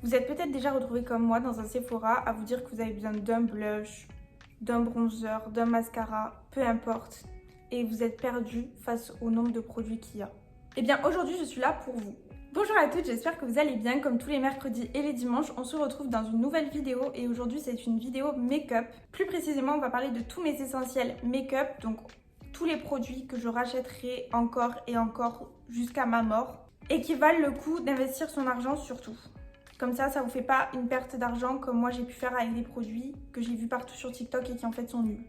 Vous êtes peut-être déjà retrouvé comme moi dans un Sephora à vous dire que vous avez besoin d'un blush, d'un bronzer, d'un mascara, peu importe, et vous êtes perdu face au nombre de produits qu'il y a. Eh bien aujourd'hui je suis là pour vous. Bonjour à toutes, j'espère que vous allez bien. Comme tous les mercredis et les dimanches, on se retrouve dans une nouvelle vidéo et aujourd'hui c'est une vidéo make-up. Plus précisément, on va parler de tous mes essentiels make-up, donc tous les produits que je rachèterai encore et encore jusqu'à ma mort et qui valent le coup d'investir son argent surtout. Comme ça vous fait pas une perte d'argent comme moi j'ai pu faire avec des produits que j'ai vus partout sur TikTok et qui en fait sont nuls.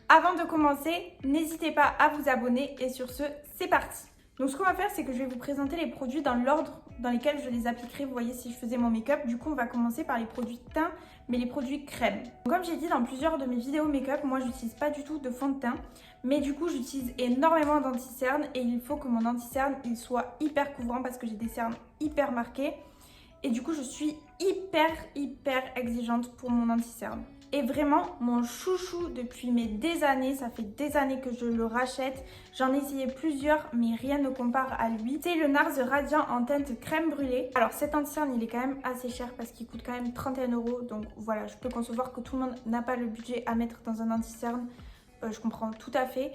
Avant de commencer, n'hésitez pas à vous abonner et sur ce, c'est parti. Donc ce qu'on va faire, c'est que je vais vous présenter les produits dans l'ordre dans lesquels je les appliquerai. Vous voyez, si je faisais mon make-up, du coup on va commencer par les produits teint, mais les produits crème. Donc, comme j'ai dit dans plusieurs de mes vidéos make-up, moi j'utilise pas du tout de fond de teint, mais du coup j'utilise énormément d'anti-cerne et il faut que mon anti-cerne il soit hyper couvrant parce que j'ai des cernes hyper marquées. Et du coup, je suis hyper exigeante pour mon anti-cerne. Et vraiment, mon chouchou depuis des années, ça fait des années que je le rachète. J'en ai essayé plusieurs, mais rien ne compare à lui. C'est le NARS Radiant en teinte crème brûlée. Alors cet anti-cerne, il est quand même assez cher parce qu'il coûte quand même 31 €. Donc voilà, je peux concevoir que tout le monde n'a pas le budget à mettre dans un anti-cerne. Je comprends tout à fait.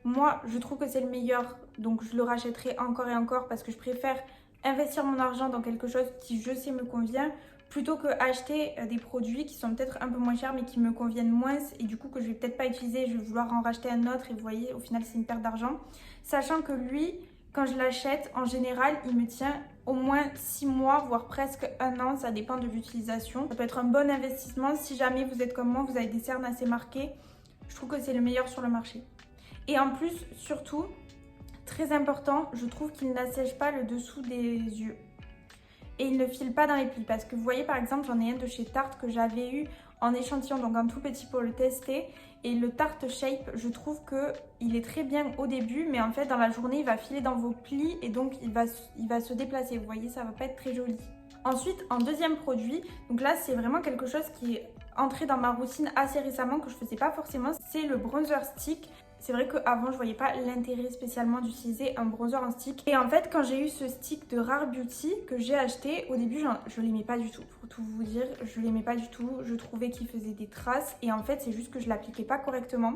Moi, je trouve que c'est le meilleur, donc je le rachèterai encore et encore parce que je préfère investir mon argent dans quelque chose qui je sais me convient plutôt que acheter des produits qui sont peut-être un peu moins chers mais qui me conviennent moins et du coup que je vais peut-être pas utiliser, je vais vouloir en racheter un autre et vous voyez au final c'est une perte d'argent. Sachant que lui, quand je l'achète en général il me tient au moins 6 mois voire presque 1 an, ça dépend de l'utilisation. Ça peut être un bon investissement si jamais vous êtes comme moi, vous avez des cernes assez marquées, je trouve que c'est le meilleur sur le marché. Et en plus surtout, très important, je trouve qu'il n'assèche pas le dessous des yeux. Et il ne file pas dans les plis. Parce que vous voyez par exemple, j'en ai un de chez Tarte que j'avais eu en échantillon, donc un tout petit pour le tester. Et le Tarte Shape, je trouve qu'il est très bien au début, mais en fait dans la journée, il va filer dans vos plis et donc il va se déplacer. Vous voyez, ça va pas être très joli. Ensuite, en deuxième produit, donc là c'est vraiment quelque chose qui est entré dans ma routine assez récemment, que je faisais pas forcément, c'est le bronzer stick. C'est vrai qu'avant je voyais pas l'intérêt spécialement d'utiliser un bronzer en stick. Et en fait quand j'ai eu ce stick de Rare Beauty que j'ai acheté, au début je l'aimais pas du tout. Pour tout vous dire, je l'aimais pas du tout. Je trouvais qu'il faisait des traces et en fait c'est juste que je l'appliquais pas correctement.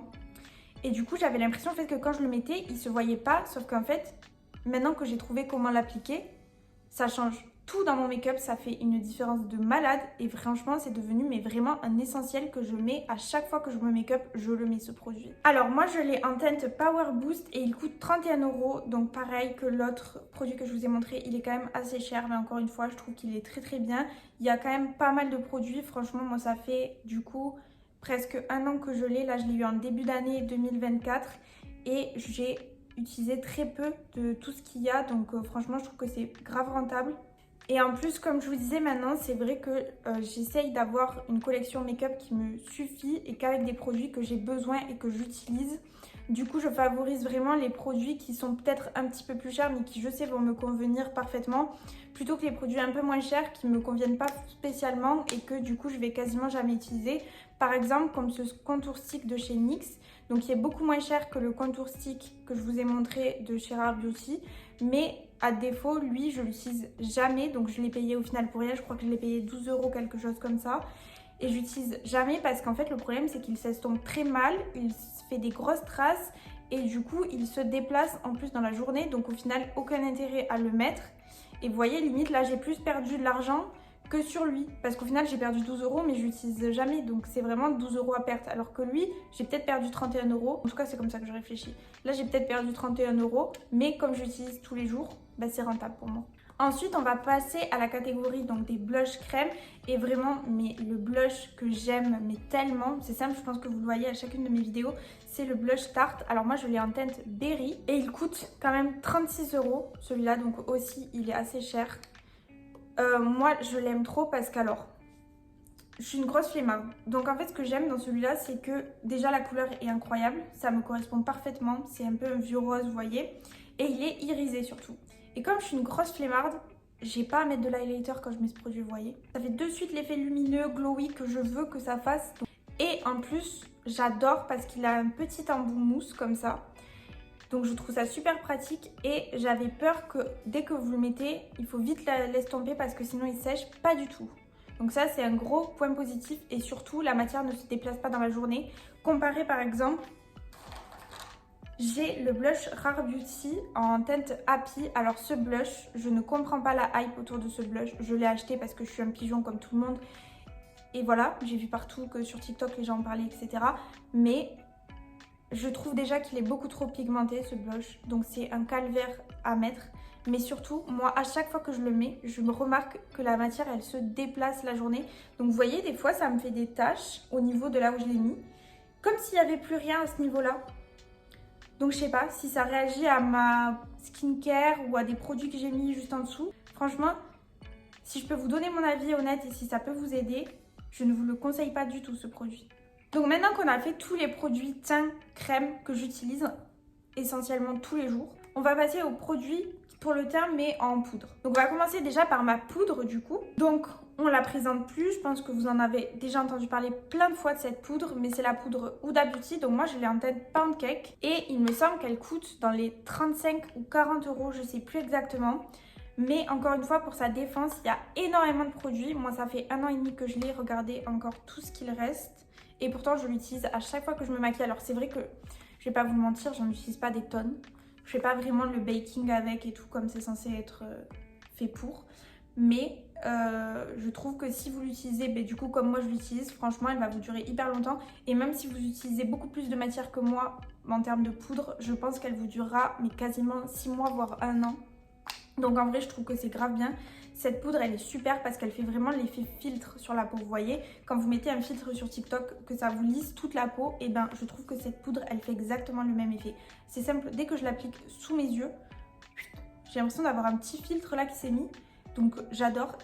Et du coup j'avais l'impression en fait que quand je le mettais, il se voyait pas. Sauf qu'en fait, maintenant que j'ai trouvé comment l'appliquer, ça change tout dans mon make-up, ça fait une différence de malade et franchement c'est devenu mais vraiment un essentiel que je mets à chaque fois que je me make-up, je le mets ce produit. Alors moi je l'ai en teinte Power Boost et il coûte 31 €, donc pareil que l'autre produit que je vous ai montré, il est quand même assez cher mais encore une fois je trouve qu'il est très bien. Il y a quand même pas mal de produits, franchement moi ça fait du coup presque 1 an que je l'ai, là je l'ai eu en début d'année 2024 et j'ai utilisé très peu de tout ce qu'il y a, donc franchement je trouve que c'est grave rentable. Et en plus, comme je vous disais maintenant, c'est vrai que j'essaye d'avoir une collection make-up qui me suffit et qu'avec des produits que j'ai besoin et que j'utilise. Du coup, je favorise vraiment les produits qui sont peut-être un petit peu plus chers mais qui je sais vont me convenir parfaitement plutôt que les produits un peu moins chers qui ne me conviennent pas spécialement et que du coup je vais quasiment jamais utiliser. Par exemple, comme ce contour stick de chez NYX, donc qui est beaucoup moins cher que le contour stick que je vous ai montré de chez Rare Beauty, mais à défaut, lui, je l'utilise jamais, donc je l'ai payé au final pour rien, je crois que je l'ai payé 12 € quelque chose comme ça. Et j'utilise jamais parce qu'en fait le problème c'est qu'il s'estompe très mal, il fait des grosses traces et du coup il se déplace en plus dans la journée, donc au final aucun intérêt à le mettre. Et vous voyez, limite là j'ai plus perdu de l'argent que sur lui parce qu'au final j'ai perdu 12 € mais je l'utilise jamais, donc c'est vraiment 12 € à perte, alors que lui j'ai peut-être perdu 31 €, en tout cas c'est comme ça que je réfléchis. Là j'ai peut-être perdu 31 € mais comme je l'utilise tous les jours, bah, c'est rentable pour moi. Ensuite, on va passer à la catégorie donc des blushs crème et vraiment mais le blush que j'aime mais tellement, c'est simple, je pense que vous le voyez à chacune de mes vidéos, c'est le blush Tarte. Alors moi je l'ai en teinte Berry et il coûte quand même 36 € celui-là, donc aussi il est assez cher. Moi je l'aime trop parce qu'alors je suis une grosse flemmarde, donc en fait ce que j'aime dans celui-là c'est que déjà la couleur est incroyable, ça me correspond parfaitement, c'est un peu un vieux rose vous voyez, et il est irisé surtout. Et comme je suis une grosse flemmarde, j'ai pas à mettre de l'highlighter quand je mets ce produit, vous voyez. Ça fait de suite l'effet lumineux, glowy que je veux que ça fasse. Et en plus, j'adore parce qu'il a un petit embout mousse comme ça. Donc je trouve ça super pratique et j'avais peur que dès que vous le mettez, il faut vite l'estomper parce que sinon il sèche pas du tout. Donc ça c'est un gros point positif et surtout la matière ne se déplace pas dans la journée. Comparé par exemple, j'ai le blush Rare Beauty en teinte Happy. Alors ce blush, je ne comprends pas la hype autour de ce blush. Je l'ai acheté parce que je suis un pigeon comme tout le monde. Et voilà, j'ai vu partout que sur TikTok les gens en parlaient, etc. Mais je trouve déjà qu'il est beaucoup trop pigmenté ce blush. Donc c'est un calvaire à mettre. Mais surtout, moi à chaque fois que je le mets, je me remarque que la matière elle se déplace la journée. Donc vous voyez, des fois ça me fait des taches au niveau de là où je l'ai mis. Comme s'il n'y avait plus rien à ce niveau-là. Donc je sais pas si ça réagit à ma skincare ou à des produits que j'ai mis juste en dessous. Franchement, si je peux vous donner mon avis honnête et si ça peut vous aider, je ne vous le conseille pas du tout ce produit. Donc maintenant qu'on a fait tous les produits teint, crème que j'utilise essentiellement tous les jours, on va passer aux produits pour le teint mais en poudre. Donc on va commencer déjà par ma poudre du coup. Donc on la présente plus, je pense que vous en avez déjà entendu parler plein de fois de cette poudre, mais c'est la poudre Huda Beauty. Donc moi je l'ai en teinte Pancake et il me semble qu'elle coûte dans les 35 ou 40 euros, je sais plus exactement. Mais encore une fois, pour sa défense, il y a énormément de produits. Moi ça fait 1 an et demi que je l'ai, regardez encore tout ce qu'il reste. Et pourtant je l'utilise à chaque fois que je me maquille. Alors c'est vrai que, je vais pas vous mentir, j'en utilise pas des tonnes. Je fais pas vraiment le baking avec et tout comme c'est censé être fait pour. Mais je trouve que si vous l'utilisez, du coup comme moi je l'utilise, franchement elle va vous durer hyper longtemps. Et même si vous utilisez beaucoup plus de matière que moi en termes de poudre, je pense qu'elle vous durera mais quasiment 6 mois voire 1 an. Donc en vrai je trouve que c'est grave bien. Cette poudre elle est super parce qu'elle fait vraiment l'effet filtre sur la peau. Vous voyez, quand vous mettez un filtre sur TikTok que ça vous lisse toute la peau, et je trouve que cette poudre elle fait exactement le même effet. C'est simple, dès que je l'applique sous mes yeux, j'ai l'impression d'avoir un petit filtre là qui s'est mis. Donc j'adore.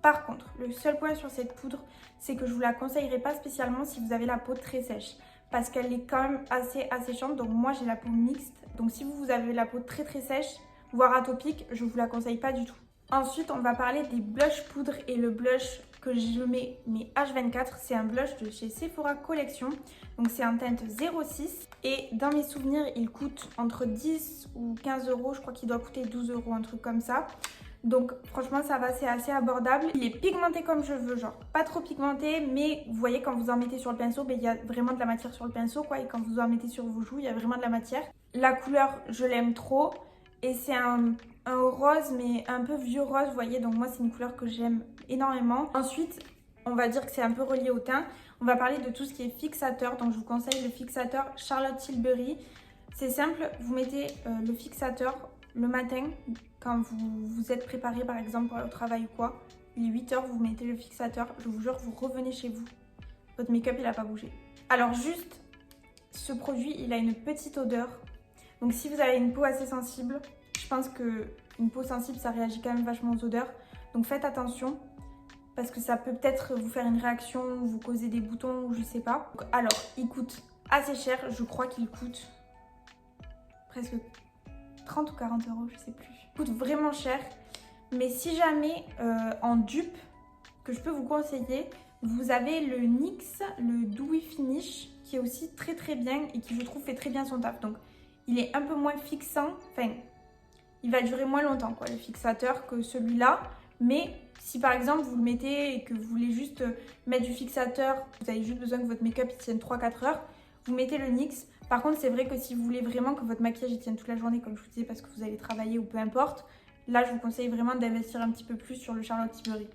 Par contre, le seul point sur cette poudre, c'est que je vous la conseillerais pas spécialement si vous avez la peau très sèche. Parce qu'elle est quand même assez asséchante. Donc moi j'ai la peau mixte. Donc si vous avez la peau très sèche, voire atopique, je vous la conseille pas du tout. Ensuite, on va parler des blush poudre et le blush que je mets mais H24. C'est un blush de chez Sephora Collection. Donc c'est en teinte 06 et dans mes souvenirs, il coûte entre 10 ou 15 euros. Je crois qu'il doit coûter 12 euros, un truc comme ça. Donc franchement ça va, c'est assez abordable. Il est pigmenté comme je veux, genre pas trop pigmenté, mais vous voyez quand vous en mettez sur le pinceau, il y a vraiment de la matière sur le pinceau quoi. Et quand vous en mettez sur vos joues, il y a vraiment de la matière. La couleur, je l'aime trop. Et c'est un rose mais un peu vieux rose, vous voyez, donc moi c'est une couleur que j'aime énormément. Ensuite, on va dire que c'est un peu relié au teint. On va parler de tout ce qui est fixateur, donc je vous conseille le fixateur Charlotte Tilbury. C'est simple, vous mettez le fixateur le matin quand vous êtes préparé par exemple au travail ou quoi. Il est 8 h, vous mettez le fixateur, je vous jure, vous revenez chez vous. Votre make-up il n'a pas bougé. Alors juste, ce produit il a une petite odeur. Donc si vous avez une peau assez sensible, je pense qu'une peau sensible ça réagit quand même vachement aux odeurs. Donc faites attention parce que ça peut peut-être vous faire une réaction, vous causer des boutons ou je sais pas. Alors il coûte assez cher, je crois qu'il coûte presque 30 ou 40 euros, je sais plus. Il coûte vraiment cher. Mais si jamais en dupe, que je peux vous conseiller, vous avez le NYX, le Dewy Finish qui est aussi très bien et qui je trouve fait très bien son taf. Donc il est un peu moins fixant, enfin, il va durer moins longtemps quoi, le fixateur que celui-là. Mais si par exemple vous le mettez et que vous voulez juste mettre du fixateur, vous avez juste besoin que votre make-up tienne 3-4 heures, vous mettez le NYX. Par contre, c'est vrai que si vous voulez vraiment que votre maquillage tienne toute la journée, comme je vous disais, parce que vous allez travailler ou peu importe, là je vous conseille vraiment d'investir un petit peu plus sur le Charlotte Tilbury.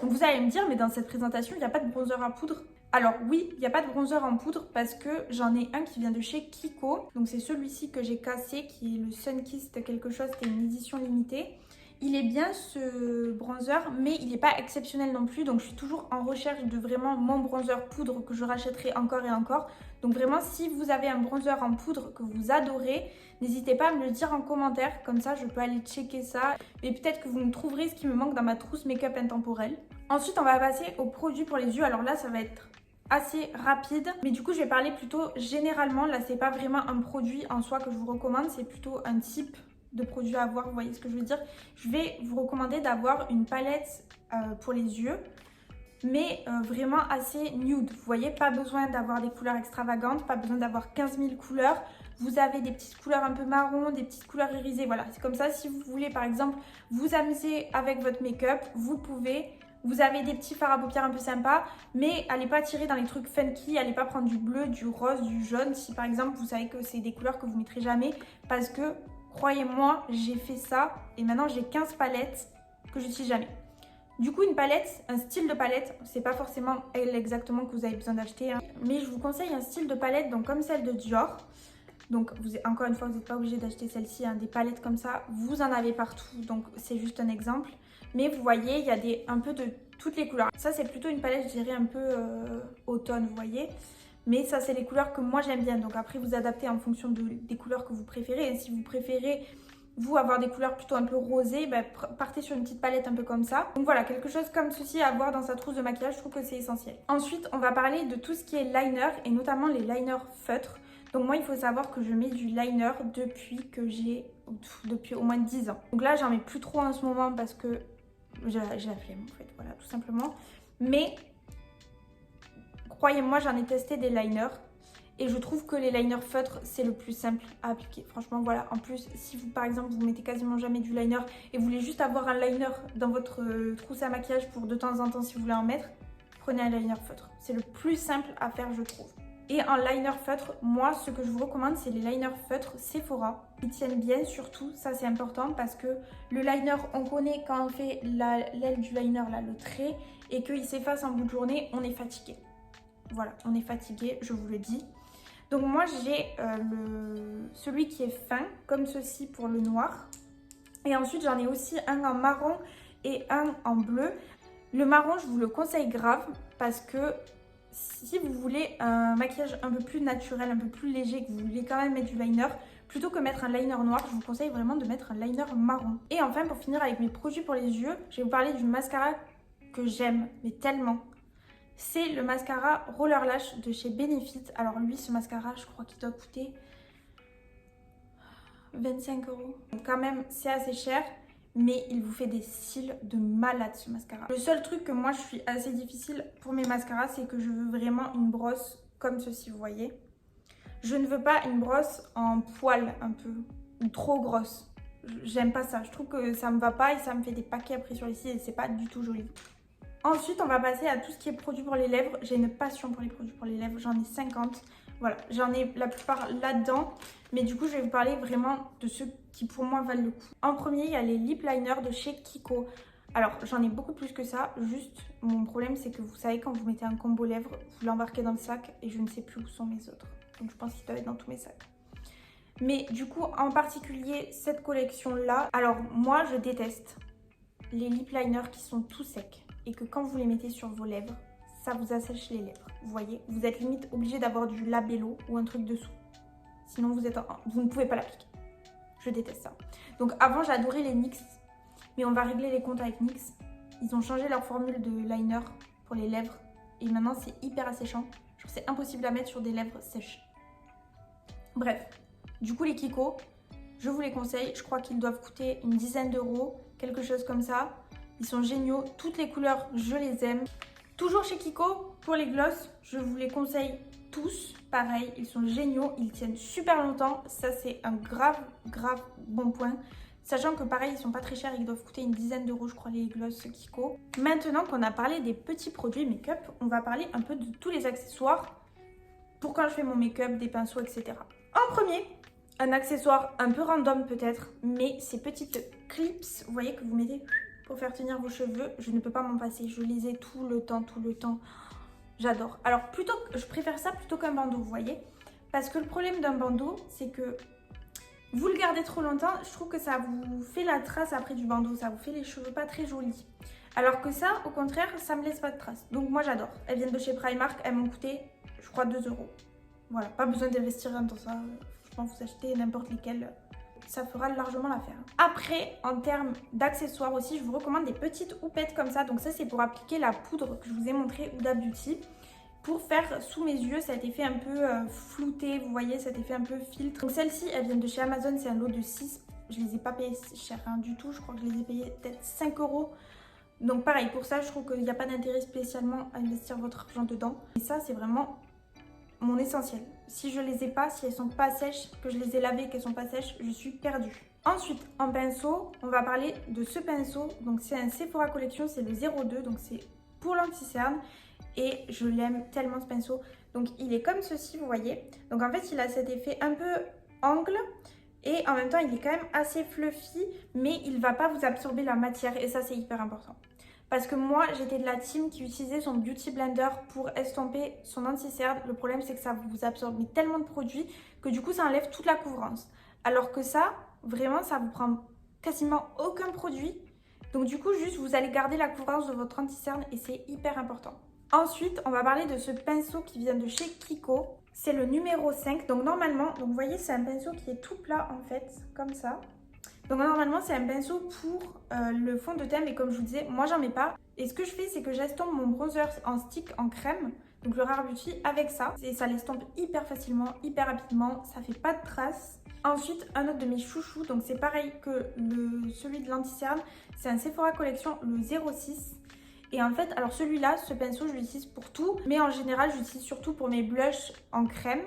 Donc vous allez me dire, mais dans cette présentation, il n'y a pas de bronzer à poudre? Alors oui, il n'y a pas de bronzer en poudre parce que j'en ai un qui vient de chez Kiko. Donc c'est celui-ci que j'ai cassé, qui est le Sunkissed quelque chose, c'était une édition limitée. Il est bien ce bronzer, mais il n'est pas exceptionnel non plus. Donc je suis toujours en recherche de vraiment mon bronzer poudre que je rachèterai encore et encore. Donc vraiment, si vous avez un bronzer en poudre que vous adorez, n'hésitez pas à me le dire en commentaire. Comme ça, je peux aller checker ça. Et peut-être que vous me trouverez ce qui me manque dans ma trousse make-up intemporelle. Ensuite, on va passer aux produits pour les yeux. Alors là, ça va être assez rapide. Mais du coup, je vais parler plutôt généralement. Là, c'est pas vraiment un produit en soi que je vous recommande. C'est plutôt un type de produits à avoir, vous voyez ce que je veux dire. Je vais vous recommander d'avoir une palette pour les yeux mais vraiment assez nude. Vous voyez, pas besoin d'avoir des couleurs extravagantes, pas besoin d'avoir 15 000 couleurs. Vous avez des petites couleurs un peu marron, des petites couleurs irisées, voilà. C'est comme ça, si vous voulez par exemple vous amuser avec votre make-up, vous pouvez. Vous avez des petits fards à paupières un peu sympas, mais allez pas tirer dans les trucs funky, allez pas prendre du bleu, du rose, du jaune. Si par exemple vous savez que c'est des couleurs que vous mettrez jamais, parce que croyez-moi, j'ai fait ça et maintenant j'ai 15 palettes que j'utilise jamais. Du coup, une palette, un style de palette, c'est pas forcément elle exactement que vous avez besoin d'acheter, hein, mais je vous conseille un style de palette donc comme celle de Dior. Donc encore une fois, vous n'êtes pas obligé d'acheter celle-ci, hein, des palettes comme ça, vous en avez partout, donc c'est juste un exemple. Mais vous voyez, il y a un peu de toutes les couleurs. Ça, c'est plutôt une palette, je dirais, un peu automne, vous voyez. Mais ça, c'est les couleurs que moi, j'aime bien. Donc après, vous adaptez en fonction des couleurs que vous préférez. Et si vous préférez, vous, avoir des couleurs plutôt un peu rosées, bah, partez sur une petite palette un peu comme ça. Donc voilà, quelque chose comme ceci à avoir dans sa trousse de maquillage, je trouve que c'est essentiel. Ensuite, on va parler de tout ce qui est liner, et notamment les liners feutres. Donc moi, il faut savoir que je mets du liner depuis au moins 10 ans. Donc là, j'en mets plus trop en ce moment parce que j'ai la flemme en fait, voilà, tout simplement. Mais croyez-moi, j'en ai testé des liners et je trouve que les liners feutres, c'est le plus simple à appliquer. Franchement, voilà. En plus, si vous, par exemple, vous mettez quasiment jamais du liner et vous voulez juste avoir un liner dans votre trousse à maquillage pour de temps en temps, si vous voulez en mettre, prenez un liner feutre. C'est le plus simple à faire, je trouve. Et en liner feutre, moi, ce que je vous recommande, c'est les liners feutres Sephora. Ils tiennent bien, surtout, ça c'est important parce que le liner, on connaît quand on fait l'aile du liner, là, le trait, et qu'il s'efface en bout de journée, on est fatigué. Voilà, on est fatigué, je vous le dis. Donc moi, j'ai celui qui est fin, comme ceci pour le noir. Et ensuite, j'en ai aussi un en marron et un en bleu. Le marron, je vous le conseille grave parce que si vous voulez un maquillage un peu plus naturel, un peu plus léger, que vous voulez quand même mettre du liner, plutôt que mettre un liner noir, je vous conseille vraiment de mettre un liner marron. Et enfin, pour finir avec mes produits pour les yeux, je vais vous parler du mascara que j'aime, mais tellement. C'est le mascara Roller Lash de chez Benefit. Alors lui, ce mascara, je crois qu'il doit coûter 25 €. Donc quand même, c'est assez cher. Mais il vous fait des cils de malade ce mascara. Le seul truc que moi je suis assez difficile pour mes mascaras, c'est que je veux vraiment une brosse comme ceci, vous voyez. Je ne veux pas une brosse en poil un peu, ou trop grosse. J'aime pas ça, je trouve que ça me va pas et ça me fait des paquets après sur les cils et c'est pas du tout joli. Ensuite, on va passer à tout ce qui est produits pour les lèvres. J'ai une passion pour les produits pour les lèvres, j'en ai 50. Voilà, j'en ai la plupart là-dedans. Mais du coup, je vais vous parler vraiment de ceux qui pour moi valent le coup. En premier, il y a les lip liners de chez Kiko. Alors, j'en ai beaucoup plus que ça. Juste, mon problème, c'est que vous savez, quand vous mettez un combo lèvres, vous l'embarquez dans le sac et je ne sais plus où sont mes autres. Donc, je pense qu'ils doivent être dans tous mes sacs. Mais du coup, en particulier, cette collection-là, alors moi, je déteste les lip liners qui sont tout secs et que quand vous les mettez sur vos lèvres, ça vous assèche les lèvres. Vous voyez, vous êtes limite obligé d'avoir du labello ou un truc dessous. Sinon, vous ne pouvez pas l'appliquer. Je déteste ça. Donc avant, j'adorais les NYX, mais on va régler les comptes avec NYX. Ils ont changé leur formule de liner pour les lèvres et maintenant, c'est hyper asséchant. Je trouve que c'est impossible à mettre sur des lèvres sèches. Bref, du coup, les Kiko, je vous les conseille. Je crois qu'ils doivent coûter une dizaine d'euros, quelque chose comme ça. Ils sont géniaux. Toutes les couleurs, je les aime. Toujours chez Kiko, pour les gloss, je vous les conseille tous. Pareil, ils sont géniaux. Ils tiennent super longtemps. Ça, c'est un grave bon point. Sachant que pareil, ils sont pas très chers. Ils doivent coûter une dizaine d'euros, je crois, les gloss Kiko. Maintenant qu'on a parlé des petits produits make-up, on va parler un peu de tous les accessoires pour quand je fais mon make-up, des pinceaux, etc. En premier, un accessoire un peu random peut-être, mais ces petites clips, vous voyez, que vous mettez pour faire tenir vos cheveux, je ne peux pas m'en passer. Je les ai tout le temps. J'adore. Alors, je préfère ça plutôt qu'un bandeau, vous voyez. Parce que le problème d'un bandeau, c'est que vous le gardez trop longtemps, je trouve que ça vous fait la trace après du bandeau. Ça vous fait les cheveux pas très jolis. Alors que ça, au contraire, ça me laisse pas de traces. Donc moi, j'adore. Elles viennent de chez Primark. Elles m'ont coûté, je crois, 2 €. Voilà, pas besoin d'investir dans ça. Franchement, vous achetez n'importe lesquels. Ça fera largement l'affaire. Après, en termes d'accessoires aussi, je vous recommande des petites houppettes comme ça. Donc ça, c'est pour appliquer la poudre que je vous ai montré, Huda Beauty. Pour faire sous mes yeux cet effet un peu flouté, vous voyez, cet effet un peu filtre. Donc celles-ci, elles viennent de chez Amazon, c'est un lot de 6. Je les ai pas payées cher du tout, je crois que je les ai payées peut-être 5 €. Donc pareil, pour ça, je trouve qu'il n'y a pas d'intérêt spécialement à investir votre argent dedans. Et ça, c'est vraiment mon essentiel. Si je les ai pas, si elles sont pas sèches, que je les ai lavées et qu'elles sont pas sèches, je suis perdue. Ensuite, en pinceau, on va parler de ce pinceau. Donc c'est un Sephora Collection, c'est le 02, donc c'est pour l'anti-cerne. Et je l'aime tellement ce pinceau. Donc il est comme ceci, vous voyez. Donc en fait, il a cet effet un peu angle. Et en même temps, il est quand même assez fluffy, mais il ne va pas vous absorber la matière. Et ça, c'est hyper important. Parce que moi, j'étais de la team qui utilisait son Beauty Blender pour estomper son anti-cerne. Le problème, c'est que ça vous absorbe tellement de produits que du coup, ça enlève toute la couvrance. Alors que ça, vraiment, ça vous prend quasiment aucun produit. Donc du coup, juste, vous allez garder la couvrance de votre anti-cerne et c'est hyper important. Ensuite, on va parler de ce pinceau qui vient de chez Kiko. C'est le numéro 5. Donc normalement, donc vous voyez, c'est un pinceau qui est tout plat en fait, comme ça. Donc normalement, c'est un pinceau pour le fond de teint, mais comme je vous disais, moi j'en mets pas. Et ce que je fais, c'est que j'estompe mon bronzer en stick en crème, donc le Rare Beauty, avec ça. Et ça l'estompe hyper facilement, hyper rapidement, ça fait pas de traces. Ensuite, un autre de mes chouchous, donc c'est pareil que celui de l'anti-cerne, c'est un Sephora Collection, le 06. Et en fait, alors celui-là, ce pinceau, je l'utilise pour tout. Mais en général, je l'utilise surtout pour mes blushs en crème.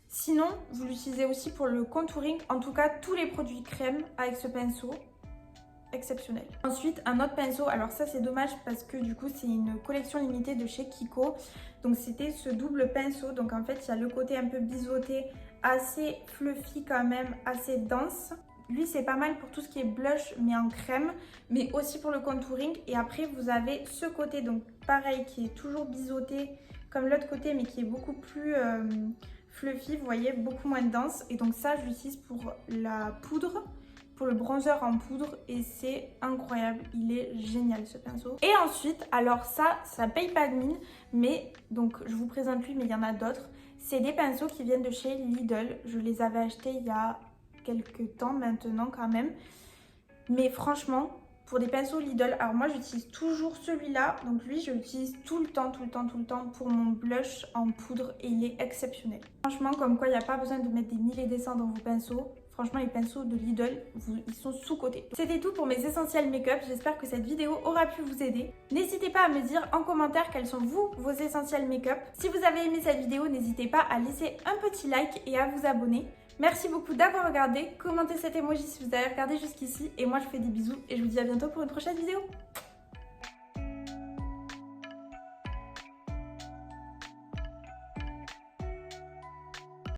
Sinon, vous l'utilisez aussi pour le contouring. En tout cas, tous les produits crème avec ce pinceau. Exceptionnel. Ensuite, un autre pinceau. Alors ça, c'est dommage parce que du coup, c'est une collection limitée de chez Kiko. Donc c'était ce double pinceau. Donc en fait, il y a le côté un peu biseauté, assez fluffy quand même, assez dense. Lui, c'est pas mal pour tout ce qui est blush, mais en crème, mais aussi pour le contouring. Et après, vous avez ce côté, donc pareil, qui est toujours biseauté, comme l'autre côté, mais qui est beaucoup plus fluffy, vous voyez, beaucoup moins dense. Et donc ça, je l'utilise pour la poudre, pour le bronzer en poudre. Et c'est incroyable, il est génial ce pinceau. Et ensuite, alors ça paye pas de mine, mais donc je vous présente lui, mais il y en a d'autres. C'est des pinceaux qui viennent de chez Lidl. Je les avais achetés il y a quelques temps maintenant quand même, mais franchement pour des pinceaux Lidl, alors moi j'utilise toujours celui-là, donc lui je l'utilise tout le temps pour mon blush en poudre et il est exceptionnel. Franchement, comme quoi il n'y a pas besoin de mettre des milliers et des cents dans vos pinceaux. Franchement, les pinceaux de Lidl, ils sont sous-cotés. C'était tout pour mes essentiels make-up. J'espère que cette vidéo aura pu vous aider. N'hésitez pas à me dire en commentaire quels sont vos essentiels make-up. Si vous avez aimé cette vidéo, n'hésitez pas à laisser un petit like et à vous abonner. Merci beaucoup d'avoir regardé. Commentez cet emoji si vous avez regardé jusqu'ici. Et moi, je vous fais des bisous et je vous dis à bientôt pour une prochaine vidéo.